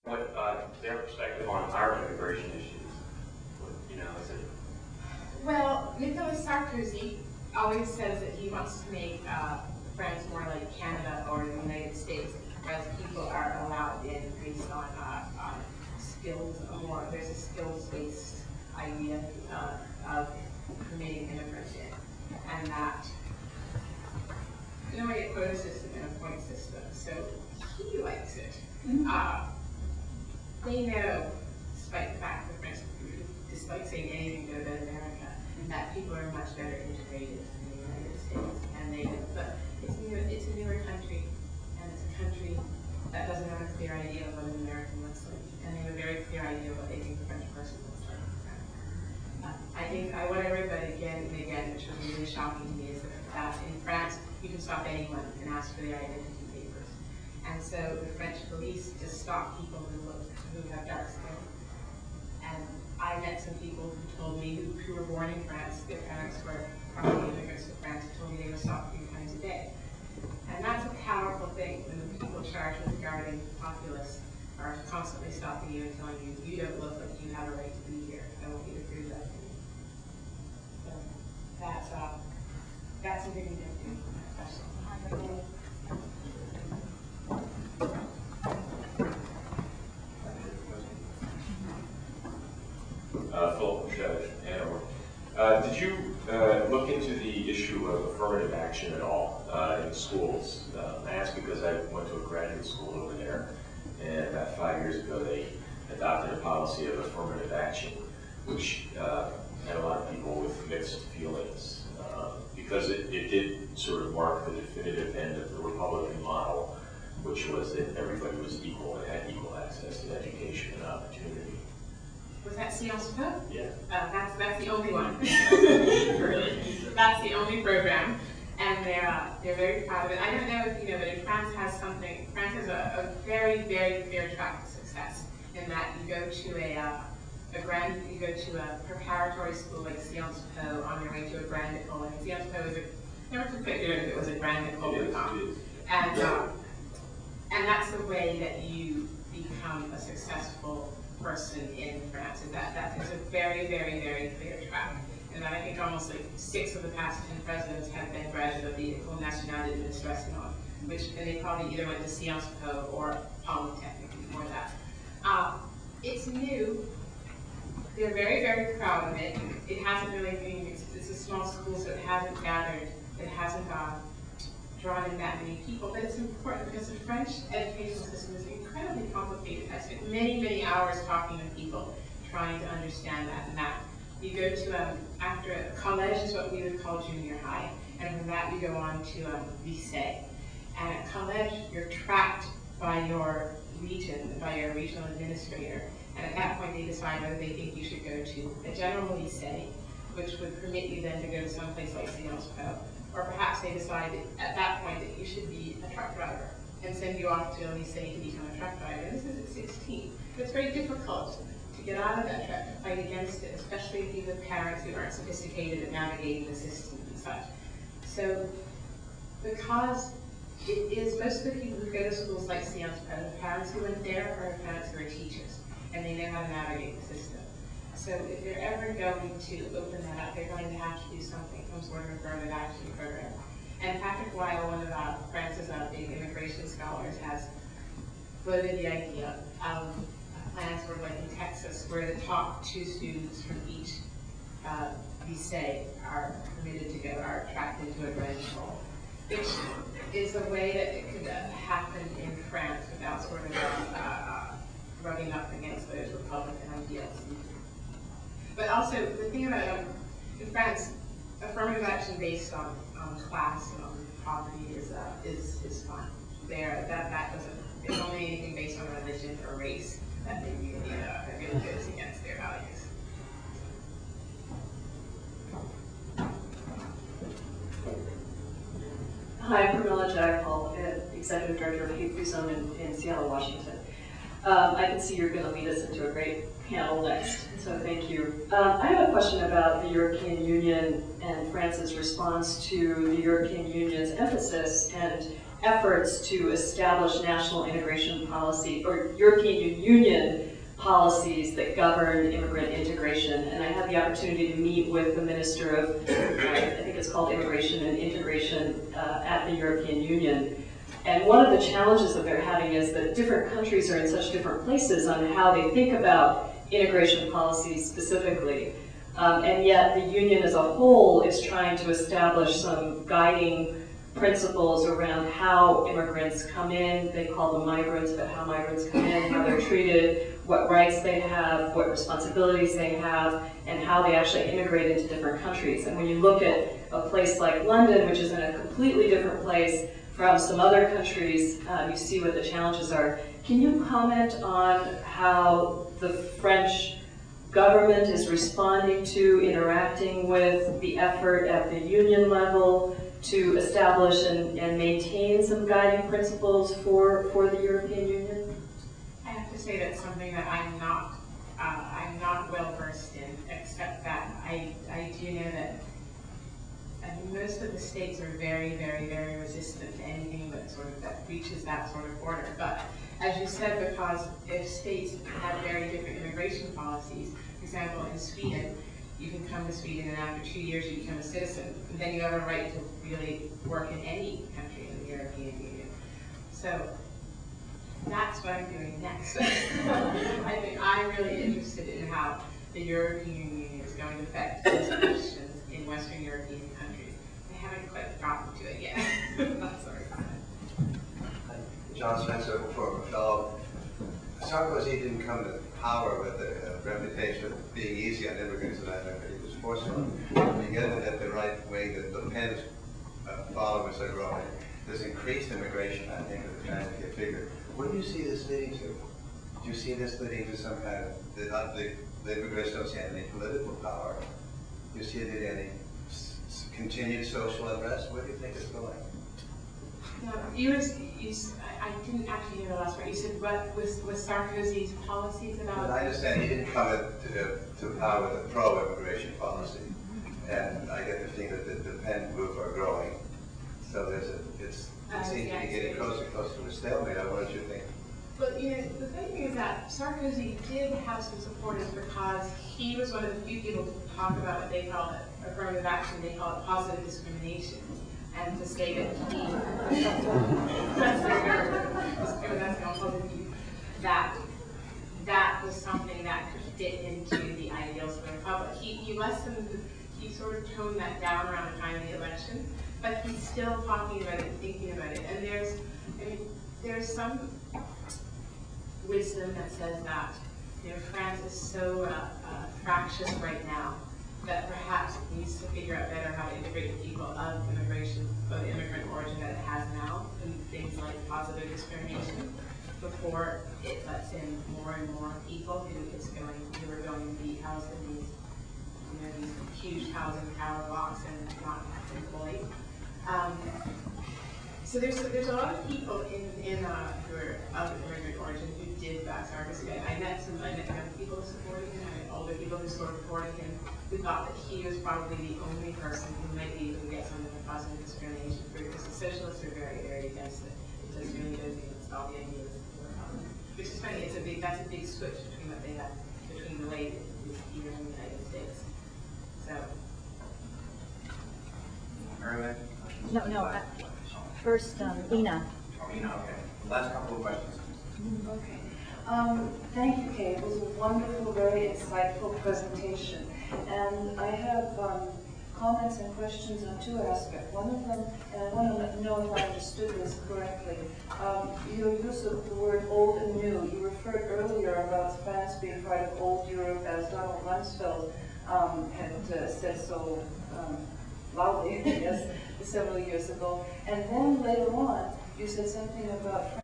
What their perspective on our immigration issues? You know, is it? Well, Nicolas Sarkozy always says that he wants to make France more like Canada or the United States, whereas people are allowed in based on skills. There's a skills-based idea of permitting immigrants in, and that in a way a quota system and a point system. So he likes it. They know, despite the fact that French, despite saying anything good about America, that people are much better integrated in the United States, and they know. But it's a newer country, and it's a country that doesn't have a clear idea of what an American looks like, and they have a very clear idea of what they think the French person looks like. I think what I read about again and again, which was really shocking to me, is that in France you can stop anyone and ask for their identity papers, and so the French police just stop people who have dark skin. And I met some people who told me who were born in France, their parents were probably immigrants to France, who told me they were stopped 3 times a day. And that's a powerful thing when the people charged with guarding the populace are constantly stopping you and telling you, you don't look like you have a right to be here. I want you to prove that to me. So that's something we don't do, especially. Did you look into the issue of affirmative action at all in schools? I ask because I went to a graduate school over there, and about 5 years ago they adopted a policy of affirmative action, which had a lot of people with mixed feelings, because it did sort of mark the definitive end of the Republican model, which was that everybody was equal and had equal access to education and opportunity. Was that Sciences Po? Yeah. That's the only one. Really. That's the only program, and they're very proud of it. I don't know if you know, but France has something. France has a very, very clear track to success in that you go to you go to a preparatory school like Sciences Po on your way to a Grand École. And Sciences Po is never could figure if it was a Grand École. And that's the way that you become a successful person in France. Is that it's a very, very, very clear track. And that I think almost like 6 of the past 10 presidents have been graduates of the École Nationale d'Administration, and they probably either went to Sciences Po or Polytechnic before that. It's new. They're very, very proud of it. It hasn't really been, it's a small school, so it hasn't gathered, it hasn't drawn in that many people, but it's important because the French educational system is incredibly complicated. I spent many, many hours talking to people trying to understand that and that. You go to, after college is what we would call junior high, and from that you go on to lycée. And at college, you're tracked by your region, by your regional administrator, and at that point they decide whether they think you should go to a general lycée, which would permit you then to go to some place like Sciences Po. Or perhaps they decide at that point that you should be a truck driver and send you off to a lycée to become a truck driver. And this is at 16. But it's very difficult to get out of that track, to fight against it, especially if you have parents who aren't sophisticated at navigating the system and such. So because it is, most of the people who go to schools like Sciences Po, the parents who went there are parents who are teachers, and they know how to navigate the system. So if they're ever going to open that up, they're going to have to do something, some sort of affirmative action program. And Patrick Weil, one of France's big immigration scholars, has floated the idea of plans sort of like in Texas, where the top 2 students from each lycée are permitted to go, are tracked into a grand school, which is a way that it could happen in France without sort of rubbing up against those Republican ideals. But also, the thing about in France, affirmative action based on class and on poverty is fine. That doesn't. It's only anything based on religion or race that they really goes against their values. Hi, I'm Pramila Jagpal, Executive Director of Hate Free Zone in Seattle, Washington. I can see you're going to lead us into a great panel next, so thank you. I have a question about the European Union and France's response to the European Union's emphasis and efforts to establish national integration policy, or European Union policies that govern immigrant integration. And I had the opportunity to meet with the Minister of, I think it's called Immigration and Integration at the European Union. And one of the challenges that they're having is that different countries are in such different places on how they think about integration policies specifically. And yet the Union as a whole is trying to establish some guiding principles around how immigrants come in. They call them migrants, but how migrants come in, how they're treated, what rights they have, what responsibilities they have, and how they actually integrate into different countries. And when you look at a place like London, which is in a completely different place from some other countries, you see what the challenges are. Can you comment on how the French government is responding to, interacting with the effort at the union level to establish and maintain some guiding principles for the European Union? I have to say that's something that I'm not well versed in, except that I do know that most of the states are very, very, very resistant to anything that reaches that sort of order. But as you said, because if states have very different immigration policies, for example, in Sweden, you can come to Sweden and after 2 years you become a citizen, and then you have a right to really work in any country in the European Union. So that's what I'm doing next. I think I'm really interested in how the European Union is going to affect these questions in Western European countries. I haven't quite gotten to it yet. Sorry. John Spencer for fellow. Sarkozy didn't come to power with a reputation of being easy on immigrants, and I remember he was forceful. When you get it at the right way, that Le Pen's followers are growing. There's increased immigration, I think, is a transient figure. What do you see this leading to? Do you see this leading to some kind of, the immigrants don't see any political power? Do you see it in any continued social unrest? Where do you think it's going? No, I didn't actually hear the last part. You said what was Sarkozy's policies about? But I understand he didn't come to power with a pro-immigration policy, and I get the feeling that the Pen group are growing. So it seems to be getting closer and closer to a stalemate. What did you think? But the thing is that Sarkozy did have some supporters because he was one of the few people to talk about what they call it affirmative action. They call it positive discrimination. And to say that that was something that could fit into the ideals of the Republic. He sort of toned that down around the time of the election, but he's still talking about it and thinking about it. And there's some wisdom that says that France is so fractious right now that perhaps it needs to figure out better how to integrate the people of immigrant origin that it has now, and things like positive discrimination, before it lets in more and more people who are going to be housed in these huge housing tower blocks and not employed. So there's a lot of people who are of immigrant origin who did back Sarkozy. I met young people who supported him, I met older people who supported him, who thought that he was probably the only person who might be able to get some of the positive discrimination through, because the socialists are very, very against it. It just really goes against all the ideas of the Republic. Which is funny, that's a big switch between what they have, between the way it is here in the United States. So. No. First, Ina. Ina, okay. Last couple of questions. Okay. Thank you, Kay. It was a wonderful, very insightful presentation. And I have comments and questions on two aspects. One of them, and I want to know if I understood this correctly, your use of the word old and new. You referred earlier about France being part of old Europe, as Donald Rumsfeld had said so loudly, I guess, several years ago. And then later on, you said something about